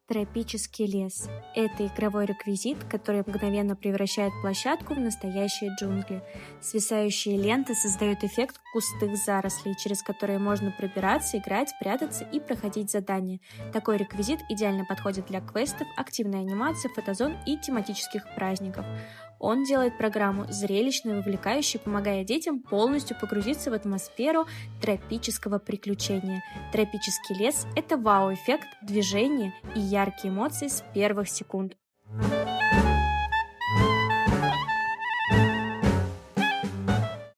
Тропический лес– это игровой реквизит, который мгновенно превращает площадку в настоящие джунгли. Свисающие ленты создают эффект густых зарослей, через которые можно пробираться, играть, прятаться и проходить задания. Такой реквизит идеально подходит для квестов, активной анимации, фотозон и тематических праздников. Он делает программу зрелищной и вовлекающей, помогая детям полностью погрузиться в атмосферу тропического приключения. Тропический лес– это вау-эффект, движение и яркие эмоции с первых секунд.